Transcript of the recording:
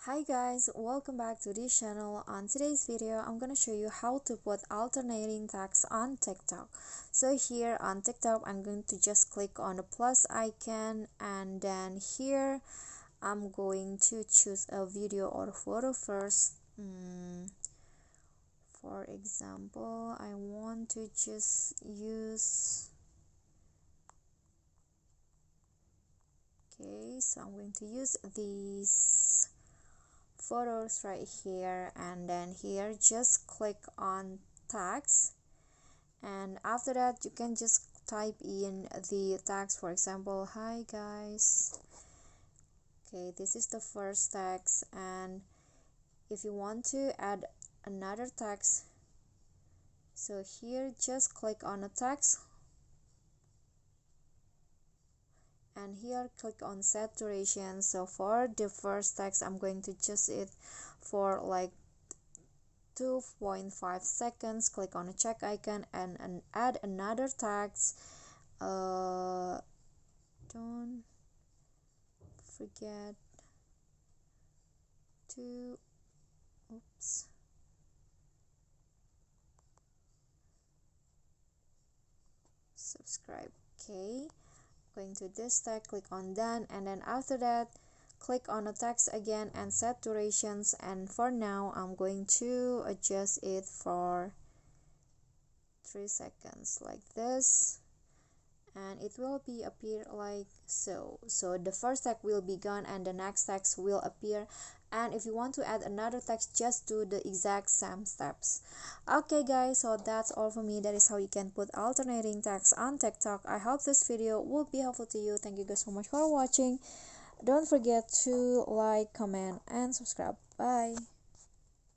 Hi guys, welcome back to this channel. On today's video, I'm gonna show you how to put alternating text on TikTok. So here on TikTok, I'm going to just click on the plus icon, and then here I'm going to choose a video or photo first. For example, I want to just use, okay, so I'm going to use these photos right here, and then here just click on tags, and after that you can just type in the tags. For example, hi guys. Okay, this is the first text, and if you want to add another text, so here just click on the text, and here click on set duration. So for the first text, I'm going to just it for like 2.5 seconds. Click on a check icon and add another text. Don't forget to subscribe. Okay, going to this tag, click on done, and then after that click on the text again and set durations. And for now I'm going to adjust it for 3 seconds like this, and it will be appear like so. So the first text will be gone and the next text will appear, and if you want to add another text, just do the exact same steps. Okay guys, so that's all for me. That is how you can put alternating text on TikTok. I hope this video will be helpful to you. Thank you guys so much for watching. Don't forget to like, comment, and subscribe. Bye.